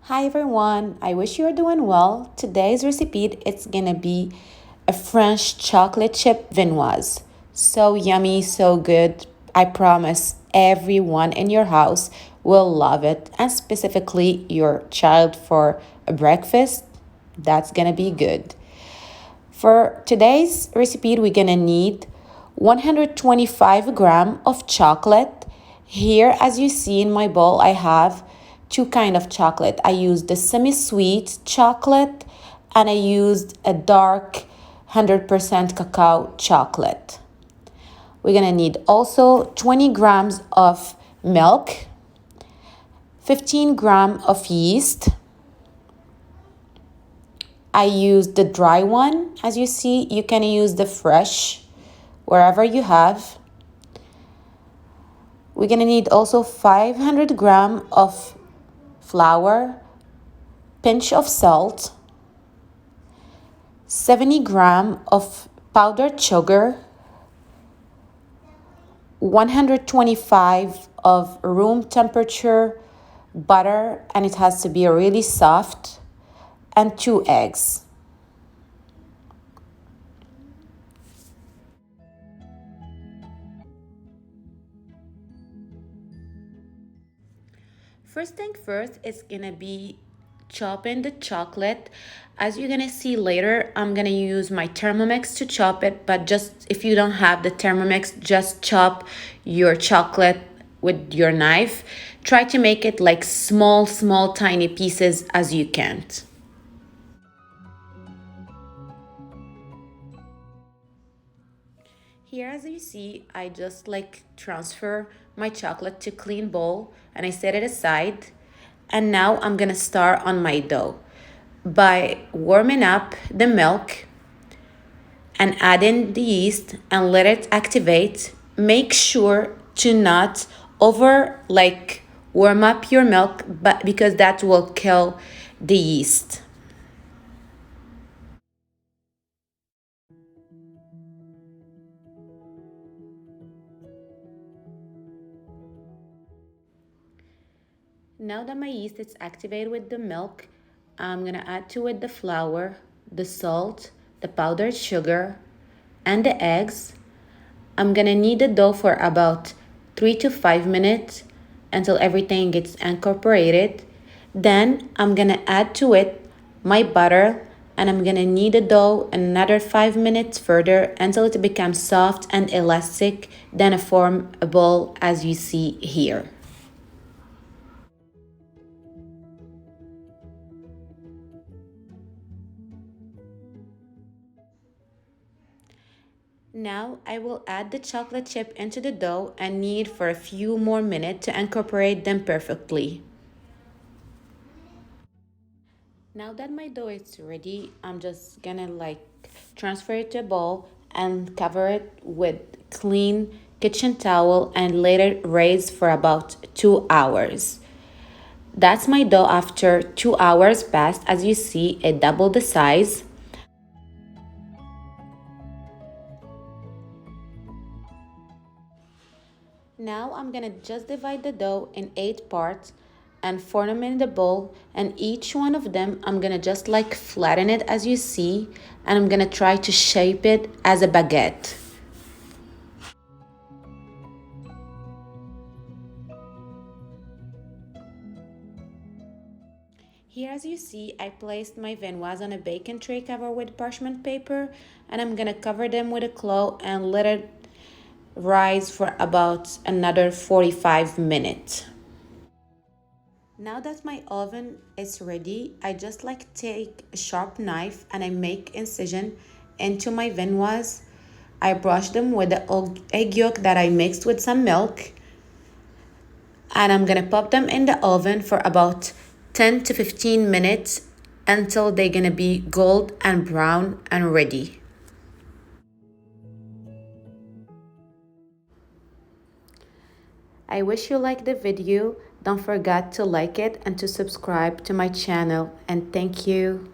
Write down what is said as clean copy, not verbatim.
Hi everyone, I wish you're doing well. Today's recipe it's gonna be a French chocolate chip viennoise. So yummy, so good. I promise everyone in your house will love it, and specifically your child for a breakfast. That's gonna be good. For today's recipe, we're gonna need 125 gram of chocolate. Here, as you see in my bowl, I have two kind of chocolate. I used the semi-sweet chocolate and I used a dark 100% cacao chocolate. We're gonna need also 20 grams of milk, 15 grams of yeast. I used the dry one. As you see, you can use the fresh wherever you have. We're gonna need also 500 grams of flour, pinch of salt, 70 grams of powdered sugar, 125 of room temperature butter, and it has to be really soft, and 2 eggs. First thing first, it's gonna be chopping the chocolate. As you're gonna see later, I'm gonna use my Thermomix to chop it, but just if you don't have the Thermomix, just chop your chocolate with your knife. Try to make it like small tiny pieces as you can. Here, as you see, I just transfer my chocolate to clean bowl and I set it aside. And now I'm gonna start on my dough by warming up the milk and adding the yeast and let it activate. Make sure to not over warm up your milk, but because that will kill the yeast. Now that my yeast is activated with the milk, I'm gonna add to it the flour, the salt, the powdered sugar, and the eggs. I'm gonna knead the dough for about 3 to 5 minutes until everything gets incorporated. Then I'm gonna add to it my butter and I'm gonna knead the dough another 5 minutes further until it becomes soft and elastic, then form a ball as you see here. Now I will add the chocolate chip into the dough and knead for a few more minutes to incorporate them perfectly. Now that my dough is ready, I'm just gonna transfer it to a bowl and cover it with clean kitchen towel and let it raise for about 2 hours. That's my dough after 2 hours passed. As you see, it doubled the size. Now I'm gonna just divide the dough in 8 parts and form them in the bowl, and each one of them I'm gonna just flatten it as you see, and I'm gonna try to shape it as a baguette. Here, as you see, I placed my viennoise on a baking tray covered with parchment paper, and I'm gonna cover them with a cloth and let it rise for about another 45 minutes. Now that my oven is ready, I just take a sharp knife and I make incision into my viennoise. I brush them with the egg yolk that I mixed with some milk, and I'm gonna pop them in the oven for about 10 to 15 minutes until they're gonna be gold and brown and ready. I wish you liked the video. Don't forget to like it and to subscribe to my channel, and thank you.